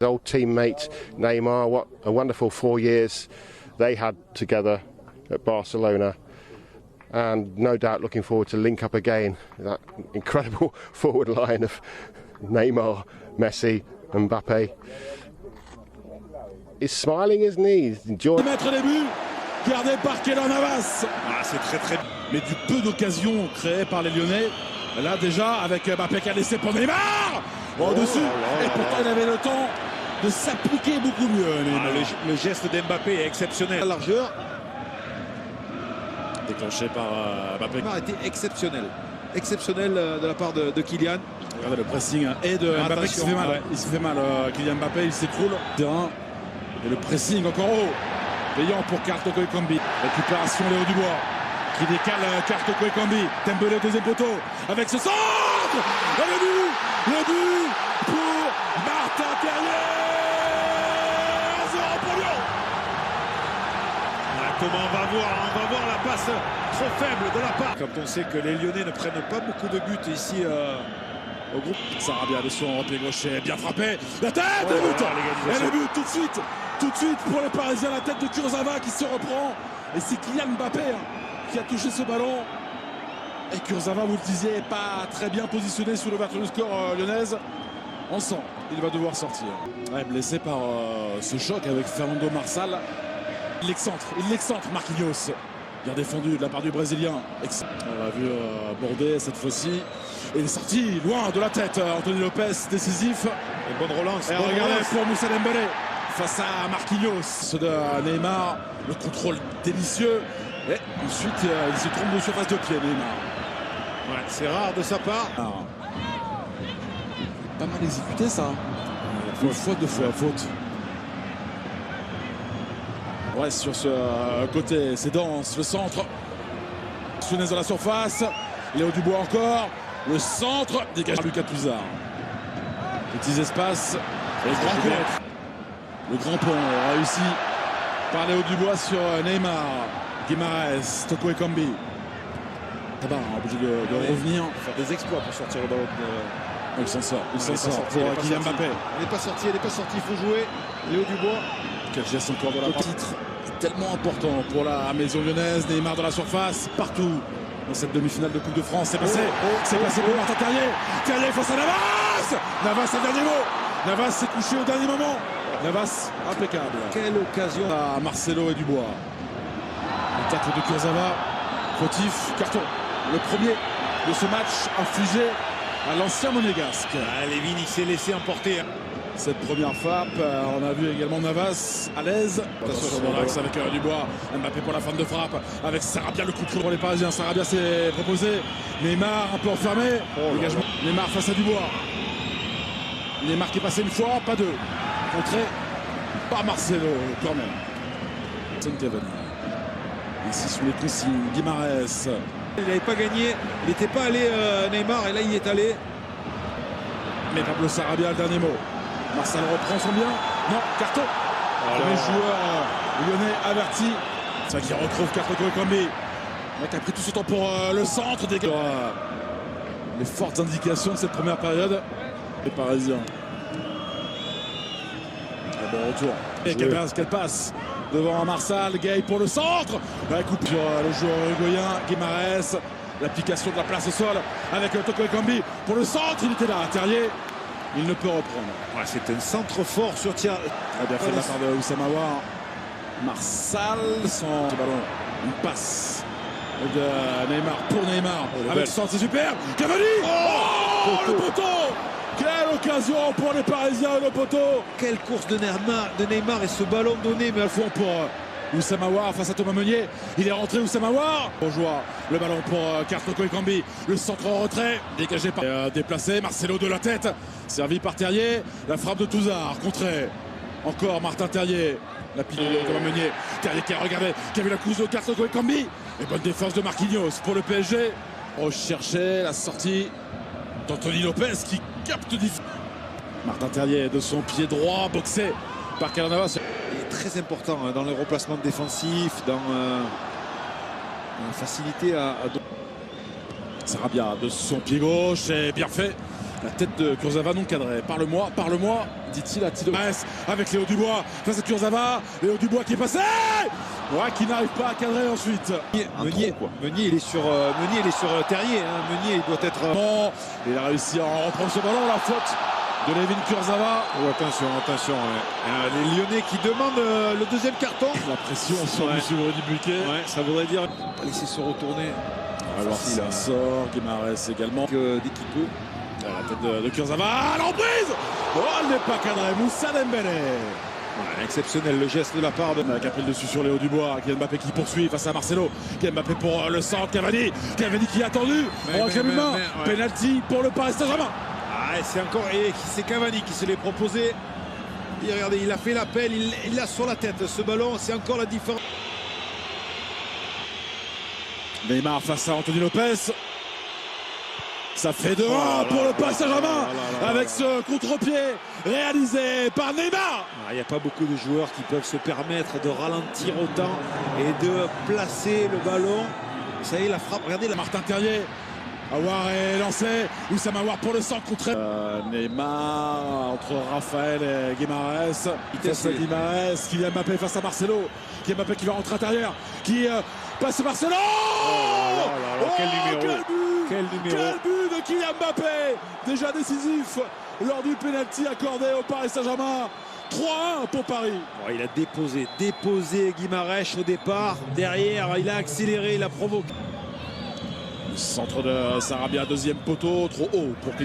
Old teammate Neymar, what a wonderful 4 years they had together at Barcelona, and no doubt looking forward to link up again. That incredible forward line of Neymar, Messi, Mbappé. He's smiling, isn't he? He's enjoying. Mettre les buts, gardé par Keylor Navas. Ah, c'est très. Mais du peu d'occasions créées par les Lyonnais. Là déjà avec Mbappé qui a laissé pour Neymar au-dessus. Et pourtant il avait le temps de s'appliquer beaucoup mieux. Le geste d'Mbappé est exceptionnel. La largeur Déclenché par Mbappé. Neymar était exceptionnel. Exceptionnel de la part de Kylian. Regardez le pressing et de Mbappé qui se fait mal. Ouais. Il se fait mal. Kylian Mbappé, il s'écroule. Terrain. Et le pressing encore haut. Payant pour Cartoko Ekambi. Récupération Léo Dubois qui décale Cartoko Ekambi. Dembélé au deuxième poteau avec ce centre. Et le but pour Martin Terrier. 1-0 pour Lyon. Comment on va voir la passe trop faible de la part. Quand on sait que les Lyonnais ne prennent pas beaucoup de buts ici au groupe. Sarabia de son pied gaucher, bien frappé. La tête, et le but. Et le but tout de suite pour les Parisiens. La tête de Kurzawa qui se reprend. Et c'est Kylian Mbappé qui a touché ce ballon. Et Kurzawa, vous le disiez, n'est pas très bien positionné sous l'ouverture du score lyonnaise. On sent, il va devoir sortir. Ouais, blessé par ce choc avec Fernando Marsal. Il l'excentre, Marquinhos. Bien défendu de la part du Brésilien. On l'a vu border cette fois-ci. Et il est sorti loin de la tête. Anthony Lopez, décisif. Une bonne relance. Et regardez pour Moussa Dembélé face à Marquinhos. Ceux de Neymar, le contrôle délicieux. Et ensuite, il se trompe de surface de pied, Neymar. Ouais, c'est rare de sa part. Pas mal exécuté ça. Une fois, deux fois, faute. Ouais, sur ce côté, c'est dense, le centre. Sounez dans la surface. Léo Dubois encore. Le centre dégage Lucas Touzard. Petits espaces. Et le grand pont réussi par Léo Dubois sur Neymar. Guimaraes, Toko Ekambi. Tabar obligé de revenir. Faire des exploits pour sortir le ballon. Il s'en sort pour Kylian Mbappé. Elle n'est pas sortie, il faut jouer. Léo Dubois. Quel geste encore de la part. Le titre est tellement important pour la maison lyonnaise. Neymar dans la surface, partout dans cette demi-finale de Coupe de France. C'est passé, passé pour Martin Terrier. Terrier face à Navas. Navas, un dernier mot. Navas s'est couché au dernier moment. Navas, impeccable. Quelle occasion à Marcelo et Dubois. Le tacle de Kurzawa. Fautif, carton. Le premier de ce match infligé à l'ancien monégasque. Lévin, il s'est laissé emporter. Cette première frappe, on a vu également Navas à l'aise. Attention dans l'axe avec Dubois. Mbappé pour la fin de frappe. Avec Sarabia, le coup de pied pour les Parisiens. Sarabia s'est proposé. Neymar un peu enfermé. Dégagement. Neymar face à Dubois. Neymar qui est passé une fois, pas deux. Contré par Marcelo quand même. Saint-Kevin. Ici sous les consignes. Guimaraes. Il n'avait pas gagné. Il n'était pas allé Neymar et là il est allé. Mais Pablo Sarabia, le dernier mot. Marcel reprend son bien. Non, carton. Les joueurs lyonnais avertis. C'est vrai qu'il retrouve Cartoko Ekambi. Qui a pris tout ce temps pour le centre. Les fortes indications de cette première période. Les Parisiens. Et bon retour. Et quelle passe devant Marsal. Gay pour le centre. Coupe sur le joueur uruguayen. Guimaraes. L'application de la place au sol avec Toko Ekambi pour le centre. Il était là. Terrier. Il ne peut reprendre. Ouais, c'est un centre fort sur tir. Très bien fait de la part de Oussama Aouar. Marsal sans ballon. Une passe de Neymar pour Neymar. Avec le centre, c'est super. Cavani. Le poteau. Quelle occasion pour les Parisiens, le poteau. Quelle course de Neymar et ce ballon donné. Mais à fond pour Oussama Aouar face à Thomas Meunier. Il est rentré Oussama Aouar. Bonjour. Le ballon pour Cartoko Ekambi. Le centre en retrait. Dégagé par déplacé. Marcelo de la tête. Servi par Terrier. La frappe de Touzard. Contré. Encore Martin Terrier. La pile de Thomas Meunier. Terrier qui a regardé. Qui a vu la course de Cartoko Ekambi. Et bonne défense de Marquinhos pour le PSG. Rechercher la sortie d'Anthony Lopez qui capte Martin Terrier de son pied droit. Boxé par Keylor Navas. Il est très important dans le replacement défensif, dans la facilité à... Sarabia de son pied gauche, et bien fait La tête de Kurzawa non cadrée. Parle-moi, dit-il à Tito Maes avec Léo Dubois face à Kurzawa. Léo Dubois qui est passé, ouais, qui n'arrive pas à cadrer ensuite. Meunier, il est sur Terrier. Hein. Meunier, il doit être. Il a réussi à reprendre ce ballon. La faute de Layvin Kurzawa. Oh, attention. Ouais. Les Lyonnais qui demandent le deuxième carton. La pression sur M. Rudy Buquet. Ouais, ça voudrait dire pas laisser se retourner. On va voir si ça sort. Guimarães également. Dès qu'il peut. La tête de Kurzawa, l'emprise. Oh, elle n'est pas cadrée. Moussa Dembélé. Ouais, exceptionnel le geste de la part de. Qui a pris le dessus sur Léo Dubois. Kylian Mbappé qui poursuit face à Marcelo. Kylian Mbappé pour le centre. Cavani qui a attendu. Penalty pour le Paris Saint-Germain. C'est encore. Et c'est Cavani qui se l'est proposé. Et regardez, il a fait l'appel. Il l'a sur la tête. Ce ballon, c'est encore la différence. Neymar face à Anthony Lopez. Ça fait 2-1 pour le Paris Saint-Germain avec ce contre-pied réalisé par Neymar. Il n'y a pas beaucoup de joueurs qui peuvent se permettre de ralentir autant et de placer le ballon. Ça y est, la frappe, regardez. Martin Terrier, Aouar est lancé. Oussam Aouar pour le centre contre Neymar entre Raphaël et Guimarães. Face à Guimarães, Kylian Mbappé face à Marcelo. Kylian Mbappé qui va rentrer à l'intérieur, qui passe Marcelo. Quel numéro! Quel but de Kylian Mbappé, déjà décisif lors du pénalty accordé au Paris Saint-Germain. 3-1 pour Paris. Oh, il a déposé Guimarães au départ. Derrière, il a accéléré, il a provoqué. Centre de Sarabia, deuxième poteau, trop haut pour